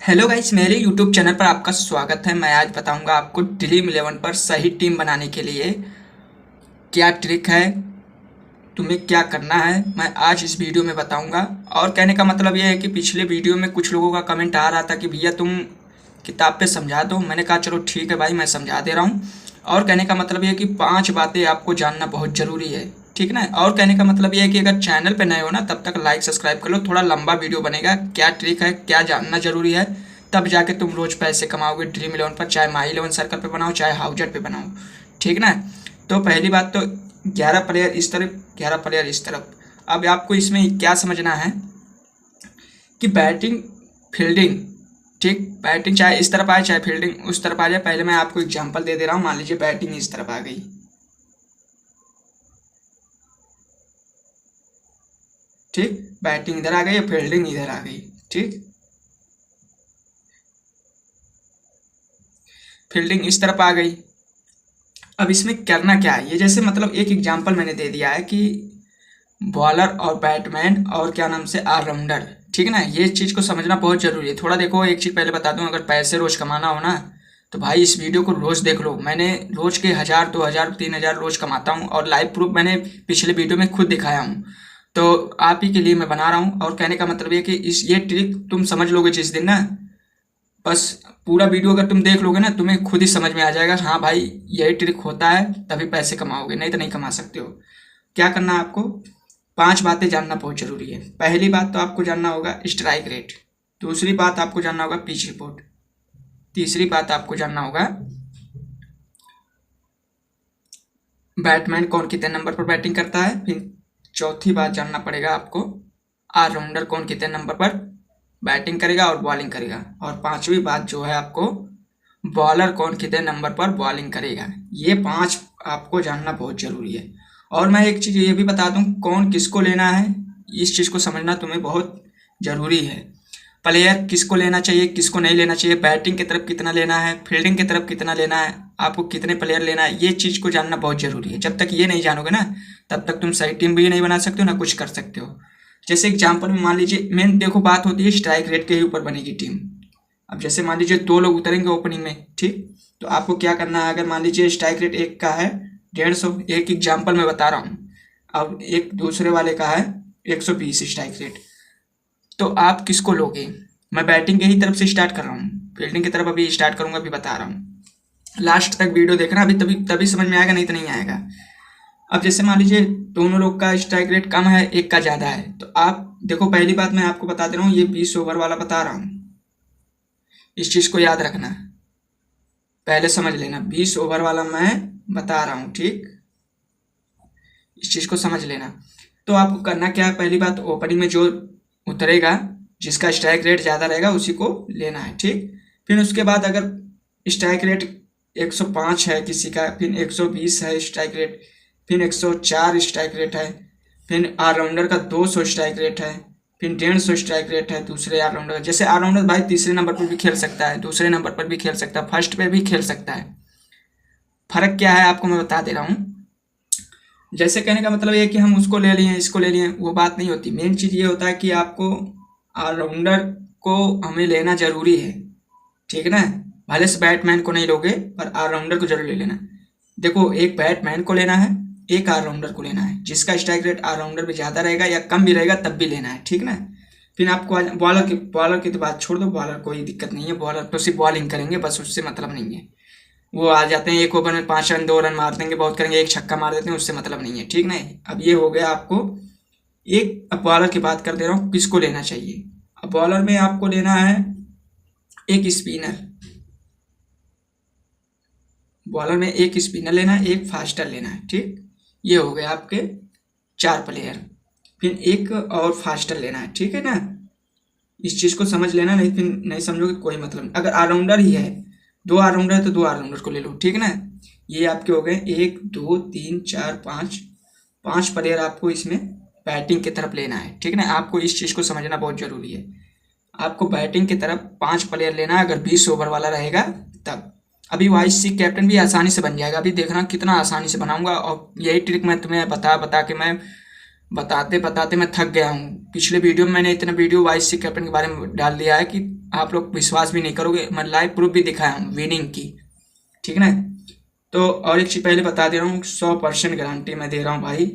Hello guys, मेरे YouTube channel पर आपका स्वागत है। मैं आज बताऊंगा आपको ड्रीम 11 पर सही टीम बनाने के लिए क्या ट्रिक है, तुम्हें क्या करना है, मैं आज इस वीडियो में बताऊंगा। और कहने का मतलब यह है कि पिछले वीडियो में कुछ लोगों का कमेंट आ रहा था कि भैया तुम किताब पे समझा दो। मैंने कहा चलो ठीक है भाई, मैं समझा दे रहा हूँ। और कहने का मतलब यह है कि 5 बातें आपको जानना बहुत ज़रूरी है, ठीक ना। और कहने का मतलब यह है कि अगर चैनल पे नए हो ना, तब तक लाइक सब्सक्राइब कर लो। थोड़ा लंबा वीडियो बनेगा, क्या ट्रिक है, क्या जानना जरूरी है, तब जाके तुम रोज़ पैसे कमाओगे ड्रीम 11 पर। चाहे माई 11 सर्कल पे बनाओ, चाहे हाउजेट पे बनाओ, ठीक ना। तो पहली बात तो 11 प्लेयर इस तरफ, 11 प्लेयर इस तरफ। अब आपको इसमें क्या समझना है कि बैटिंग, फील्डिंग, ठीक, बैटिंग चाहे इस तरफ आए चाहे फील्डिंग उस तरफ आ जाए। पहले मैं आपको एग्जांपल दे दे रहा हूँ। मान लीजिए बैटिंग इस तरफ आ गई, ठीक, बैटिंग इधर आ गई, फील्डिंग इधर आ गई, ठीक, फील्डिंग इस तरफ आ गई। अब इसमें करना क्या है, ये जैसे मतलब एक एग्जांपल मैंने दे दिया है कि बॉलर और बैटमैन और क्या नाम से ऑलराउंडर, ठीक है ना। ये चीज़ को समझना बहुत ज़रूरी है। थोड़ा देखो, एक चीज़ पहले बता दूं, अगर पैसे रोज़ कमाना हो ना, तो भाई इस वीडियो को रोज़ देख लो। मैंने रोज़ के 1000, 2000, 3000 रोज़ कमाता हूँ, और लाइव प्रूफ मैंने पिछले वीडियो में खुद दिखाया हूँ। तो आप ही के लिए मैं बना रहा हूँ। और कहने का मतलब ये कि इस ये ट्रिक तुम समझ लोगे जिस दिन ना, बस पूरा वीडियो अगर तुम देख लोगे ना, तुम्हें खुद ही समझ में आ जाएगा, हाँ भाई यही ट्रिक होता है, तभी पैसे कमाओगे, नहीं तो नहीं कमा सकते हो। क्या करना है आपको, 5 बातें जानना बहुत जरूरी है। पहली बात तो आपको जानना होगा स्ट्राइक रेट। दूसरी बात आपको जानना होगा पिच रिपोर्ट। तीसरी बात आपको जानना होगा बैटमैन कौन कितने नंबर पर बैटिंग करता है। फिर चौथी बात जानना पड़ेगा आपको ऑलराउंडर कौन कितने नंबर पर बैटिंग करेगा और बॉलिंग करेगा। और पांचवी बात जो है आपको बॉलर कौन कितने नंबर पर बॉलिंग करेगा। ये 5 आपको जानना बहुत जरूरी है। और मैं एक चीज़ ये भी बता दूं, कौन किसको लेना है, इस चीज़ को समझना तुम्हें बहुत ज़रूरी है। प्लेयर किसको लेना चाहिए, किसको नहीं लेना चाहिए, बैटिंग की तरफ कितना लेना है, फील्डिंग की तरफ कितना लेना है, आपको कितने प्लेयर लेना है, ये चीज़ को जानना बहुत ज़रूरी है। जब तक ये नहीं जानोगे ना, तब तक तुम सही टीम भी नहीं बना सकते हो, ना कुछ कर सकते हो। जैसे एग्जाम्पल में मान लीजिए, मेन देखो बात होती है स्ट्राइक रेट के ही ऊपर बनेगी टीम। अब जैसे मान लीजिए 2 लोग उतरेंगे ओपनिंग में, ठीक, तो आपको क्या करना है, अगर मान लीजिए स्ट्राइक रेट एक का है 150, एक एग्जाम्पल में बता रहा हूँ, अब एक दूसरे वाले का है 120 स्ट्राइक रेट, तो आप किसको लोगे। मैं बैटिंग के ही तरफ से स्टार्ट कर रहा हूँ, फील्डिंग की तरफ अभी स्टार्ट करूंगा, अभी बता रहा हूँ। लास्ट तक वीडियो देखना, अभी तभी तभी समझ में आएगा, नहीं तो नहीं आएगा। अब जैसे मान लीजिए दोनों लोग का स्ट्राइक रेट कम है, एक का ज़्यादा है, तो आप देखो, पहली बात मैं आपको बता दे रहा हूँ, ये 20 ओवर वाला बता रहा हूँ, इस चीज़ को याद रखना, पहले समझ लेना। 20 ओवर वाला मैं बता रहा हूँ, ठीक, इस चीज़ को समझ लेना। तो आपको करना क्या है, पहली बात ओपनिंग में जो उतरेगा, जिसका स्ट्राइक रेट ज़्यादा रहेगा उसी को लेना है, ठीक। फिर उसके बाद अगर स्ट्राइक रेट 105 है किसी का, फिर 120 है स्ट्राइक रेट, फिर 104 स्ट्राइक रेट है, फिर ऑलराउंडर का 200 स्ट्राइक रेट है, फिर 150 स्ट्राइक रेट है दूसरे ऑलराउंडर का। जैसे ऑलराउंडर भाई तीसरे नंबर पर भी खेल सकता है, दूसरे नंबर पर भी खेल सकता है, फर्स्ट पे भी खेल सकता है। फर्क क्या है आपको मैं बता दे रहा हूँ। जैसे कहने का मतलब ये है कि हम उसको ले लिए इसको ले लिए, वो बात नहीं होती। मेन चीज़ ये होता है कि आपको ऑलराउंडर को हमें लेना जरूरी है, ठीक है ना। भले से बैटमैन को नहीं लोगे, पर ऑलराउंडर को जरूर ले लेना। देखो, एक बैटमैन को लेना है, एक ऑलराउंडर को लेना है। जिसका स्ट्राइक रेट ऑलराउंडर में ज़्यादा रहेगा या कम भी रहेगा तब भी लेना है, ठीक ना। फिर आपको बॉलर की तो बात छोड़ दो, बॉलर कोई दिक्कत नहीं है, बॉलर तो सिर्फ बॉलिंग करेंगे बस, उससे मतलब नहीं है। वो आ जाते हैं एक ओवर में 5 रन 2 रन मार देंगे, बहुत करेंगे, एक छक्का मार देते हैं, उससे मतलब नहीं है, ठीक ना। अब ये हो गया आपको एक। अब बॉलर की बात कर दे रहा हूँ, किसको लेना चाहिए। अब बॉलर में आपको लेना है एक स्पिनर, बॉलर में एक स्पिनर लेना है, एक फास्टर लेना है, ठीक। ये हो गए आपके 4 प्लेयर। फिर एक और फास्टर लेना है, ठीक है ना। इस चीज़ को समझ लेना, नहीं फिर नहीं समझोगे कोई मतलब नहीं। अगर ऑलराउंडर ही है, 2 ऑलराउंडर है तो 2 ऑलराउंडर को ले लो, ठीक है ना। ये आपके हो गए 1 2 3 4 5, 5 प्लेयर आपको इसमें बैटिंग की तरफ लेना है, ठीक है ना। आपको इस चीज़ को समझना बहुत जरूरी है। आपको बैटिंग की तरफ 5 प्लेयर लेना है, अगर 20 ओवर वाला रहेगा तब। अभी वाइस सी कैप्टन भी आसानी से बन जाएगा, अभी देखना कितना आसानी से बनाऊंगा। और यही ट्रिक मैं तुम्हें बता बता के मैं बताते बताते मैं थक गया हूँ। पिछले वीडियो में मैंने इतना वीडियो वाइस सी कैप्टन के बारे में डाल दिया है कि आप लोग विश्वास भी नहीं करोगे। मैं लाइव प्रूफ भी दिखाया हूँ विनिंग की, ठीक ना। तो और एक चीज़ पहले बता दे रहा हूँ, 100% गारंटी मैं दे रहा हूँ भाई,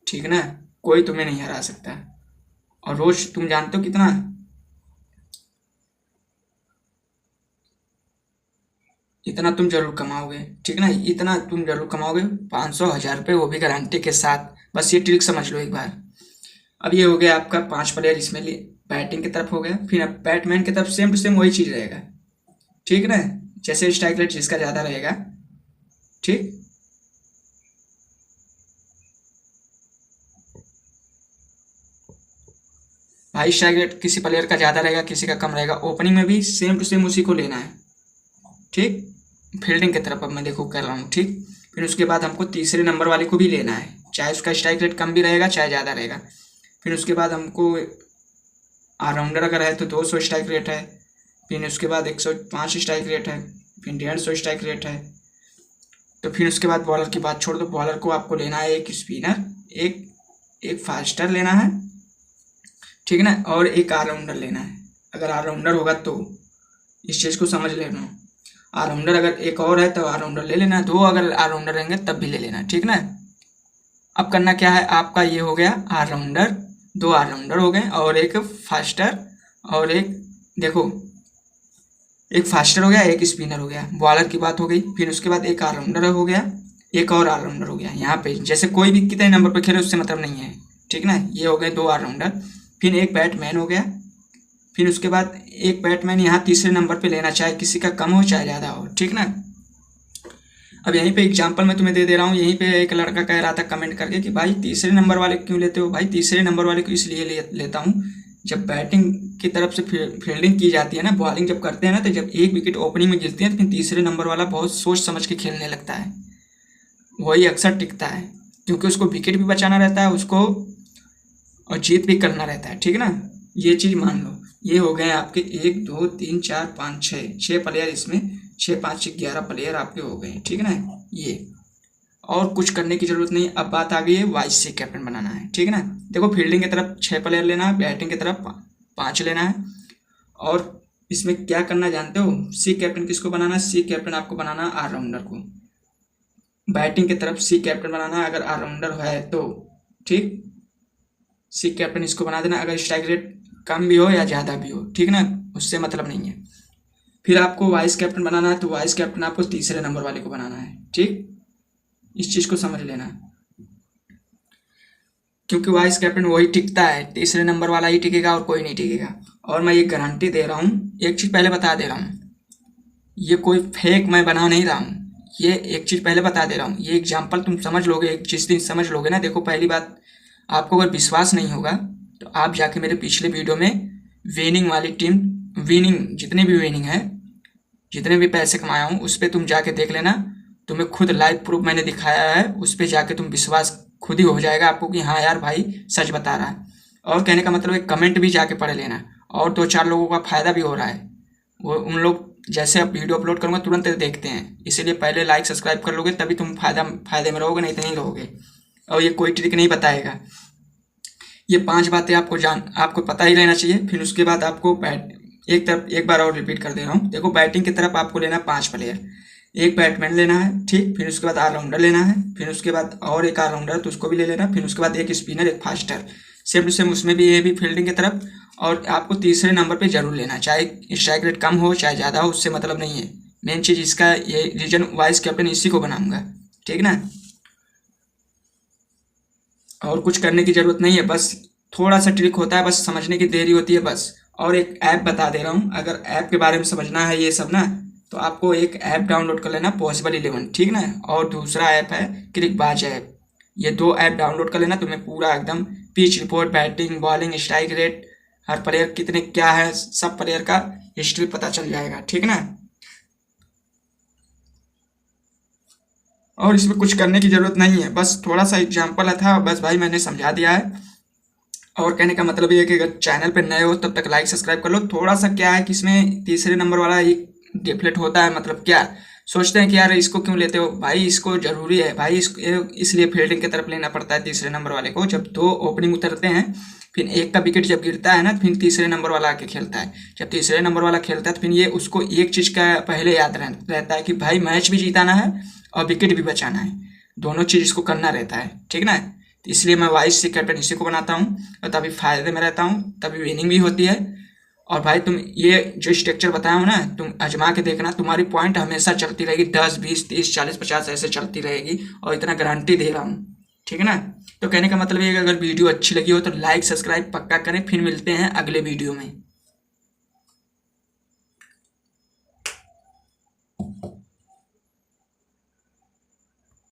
ठीक ना। कोई तुम्हें नहीं हरा सकता। और रोज तुम जानते हो कितना, इतना तुम जरूर कमाओगे, ठीक ना। इतना तुम जरूर कमाओगे, 500 1000 रुपये, वो भी गारंटी के साथ। बस ये ट्रिक समझ लो एक बार। अब ये हो गया आपका 5 प्लेयर, इसमें बैटिंग की तरफ हो गया। फिर अब बैट्समैन की तरफ सेम टू सेम वही चीज़ रहेगा, ठीक ना। जैसे स्ट्राइक रेट जिसका ज़्यादा रहेगा, ठीक। भाई स्ट्राइक रेट किसी प्लेयर का ज़्यादा रहेगा, किसी का कम रहेगा। ओपनिंग में भी सेम टू सेम उसी को लेना है, ठीक। फील्डिंग की तरफ अब मैं देखो कर रहा हूँ, ठीक। फिर उसके बाद हमको तीसरे नंबर वाले को भी लेना है, चाहे उसका स्ट्राइक रेट कम भी रहेगा चाहे ज़्यादा रहेगा। फिर उसके बाद हमको ऑलराउंडर अगर है तो 200 स्ट्राइक रेट है। फिर उसके बाद 105 स्ट्राइक रेट है। फिर 150 स्ट्राइक रेट है। तो फिर उसके बाद बॉलर की बात छोड़ दो। बॉलर को आपको लेना है एक स्पिनर, एक एक फास्टर लेना है, ठीक ना। और एक ऑलराउंडर लेना है। अगर ऑलराउंडर होगा तो इस चीज़ को समझ लेना। ऑलराउंडर अगर एक और है तो ऑलराउंडर ले लेना, 2 अगर ऑलराउंडर रहेंगे तब भी ले लेना, ठीक ना। अब करना क्या है आपका, ये हो गया ऑलराउंडर, 2 ऑलराउंडर हो गए और एक फास्टर और एक, देखो एक फास्टर हो गया, एक स्पिनर हो गया। बॉलर की बात हो गई। फिर उसके बाद एक ऑलराउंडर हो गया, एक और ऑलराउंडर हो गया। यहाँ पे जैसे कोई भी कितने नंबर पर खेले उससे मतलब नहीं है, ठीक ना। ये हो गए 2 ऑलराउंडर। फिर एक बैट्समैन हो गया। फिर उसके बाद एक बैट्समैन यहाँ तीसरे नंबर पे लेना, चाहे किसी का कम हो चाहे ज़्यादा हो, ठीक ना। अब यहीं पे एग्जांपल मैं तुम्हें दे रहा हूँ। यहीं पे एक लड़का कह रहा था कमेंट करके कि भाई तीसरे नंबर वाले क्यों लेते हो। भाई तीसरे नंबर वाले को इसलिए लेता हूँ, जब बैटिंग की तरफ से फील्डिंग की जाती है ना, बॉलिंग जब करते हैं ना, तो जब एक विकेट ओपनिंग में गिरती है तो फिर तीसरे नंबर वाला बहुत सोच समझ के खेलने लगता है, वही अक्सर टिकता है। क्योंकि उसको विकेट भी बचाना रहता है उसको, और जीत भी करना रहता है, ठीक ना। ये चीज़ मान लो। ये हो गए आपके 1 2 3 4 5 6 प्लेयर, इसमें 6 5 11 प्लेयर आपके हो गए, ठीक ना। ये और कुछ करने की जरूरत नहीं। अब बात आ गई है वाइस से कैप्टन बनाना है, ठीक ना। देखो फील्डिंग की तरफ 6 प्लेयर लेना है, बैटिंग की तरफ 5 लेना है। और इसमें क्या करना जानते हो, सी कैप्टन किसको बनाना है। सी कैप्टन आपको बनाना है ऑलराउंडर को। बैटिंग की तरफ सी कैप्टन बनाना है अगर ऑलराउंडर है तो, ठीक। सी कैप्टन इसको बना देना, अगर स्ट्राइक रेट कम भी हो या ज़्यादा भी हो, ठीक ना, उससे मतलब नहीं है। फिर आपको वाइस कैप्टन बनाना है तो वाइस कैप्टन आपको तीसरे नंबर वाले को बनाना है, ठीक। इस चीज़ को समझ लेना, क्योंकि वाइस कैप्टन वही टिकता है, तीसरे नंबर वाला ही टिकेगा और कोई नहीं टिकेगा। और मैं ये गारंटी दे रहा हूँ, एक चीज़ पहले बता दे रहा हूँ, ये कोई फेक मैं बना नहीं रहा हूँ। ये एक चीज़ पहले बता दे रहा हूँ, ये एग्जाम्पल तुम समझ लोगे, एक जिस दिन समझ लोगे ना। देखो पहली बात, आपको अगर विश्वास नहीं होगा तो आप जाके मेरे पिछले वीडियो में विनिंग वाली टीम, विनिंग जितने भी विनिंग है, जितने भी पैसे कमाया हूँ उस पर तुम जाके देख लेना। तुम्हें खुद लाइव प्रूफ मैंने दिखाया है, उस पर जाके तुम विश्वास खुद ही हो जाएगा आपको कि हाँ यार भाई सच बता रहा है। और कहने का मतलब है कमेंट भी जाके पढ़ लेना, और 2 4 लोगों का फ़ायदा भी हो रहा है। वो उन लोग जैसे अब वीडियो अपलोड करूँगा तुरंत देखते हैं, इसीलिए पहले लाइक सब्सक्राइब कर लोगे तभी तुम फ़ायदे में रहोगे, नहीं तो नहीं रहोगे। और ये कोई ट्रिक नहीं बताएगा। ये 5 बातें आपको पता ही रहना चाहिए। फिर उसके बाद आपको एक बार और रिपीट कर दे रहा हूँ। देखो बैटिंग की तरफ आपको लेना 5 प्लेयर, एक बैट्समैन लेना है, ठीक। फिर उसके बाद ऑलराउंडर लेना है। फिर उसके बाद और एक ऑलराउंडर तो उसको भी ले लेना। फिर उसके बाद एक स्पिनर, एक फास्टर, सेम टू सेम उसमें भी, ये भी फील्डिंग की तरफ। और आपको तीसरे नंबर पे जरूर लेना, चाहे स्ट्राइक रेट कम हो चाहे ज़्यादा हो, उससे मतलब नहीं है। मेन चीज़ इसका ये रीजन, वाइस कैप्टन इसी को बनाऊंगा, ठीक ना। और कुछ करने की ज़रूरत नहीं है, बस थोड़ा सा ट्रिक होता है, बस समझने की देरी होती है बस। और एक ऐप बता दे रहा हूँ, अगर ऐप के बारे में समझना है ये सब ना, तो आपको एक ऐप डाउनलोड कर लेना, Possible11, ठीक ना। और दूसरा ऐप है क्रिकबाज ऐप। ये 2 ऐप डाउनलोड कर लेना, तुम्हें पूरा एकदम pitch report, batting bowling strike rate, हर प्लेयर कितने क्या है, सब प्लेयर का हिस्ट्री पता चल जाएगा, ठीक ना। और इसमें कुछ करने की ज़रूरत नहीं है, बस थोड़ा सा एग्जाम्पल था, बस भाई मैंने समझा दिया है। और कहने का मतलब ये है कि अगर चैनल पे नए हो तब तक लाइक सब्सक्राइब कर लो। थोड़ा सा क्या है कि इसमें तीसरे नंबर वाला एक डिफलेट होता है, मतलब क्या, सोचते हैं कि यार इसको क्यों लेते हो भाई, इसको ज़रूरी है भाई, इसलिए फील्डिंग की तरफ लेना पड़ता है तीसरे नंबर वाले को। जब 2 ओपनिंग उतरते हैं, फिर एक का विकेट जब गिरता है ना, फिर तीसरे नंबर वाला आके खेलता है। जब तीसरे नंबर वाला खेलता है तो फिर ये उसको एक चीज़ का पहले याद रहता है कि भाई मैच भी जीताना है और विकेट भी बचाना है, दोनों चीज़ इसको करना रहता है, ठीक ना। तो इसलिए मैं वाइस से कैप्टन इसी को बनाता हूँ और तभी फ़ायदे में रहता हूँ, तभी विनिंग भी होती है। और भाई तुम ये जो स्ट्रक्चर बताया हो ना, तुम आजमा के देखना, तुम्हारी पॉइंट हमेशा चलती रहेगी, 10 20 30 40 50 ऐसे चलती रहेगी, और इतना गारंटी दे रहा हूँ, ठीक है ना। तो कहने का मतलब ये है कि अगर वीडियो अच्छी लगी हो तो लाइक सब्सक्राइब पक्का करें। फिर मिलते हैं अगले वीडियो में।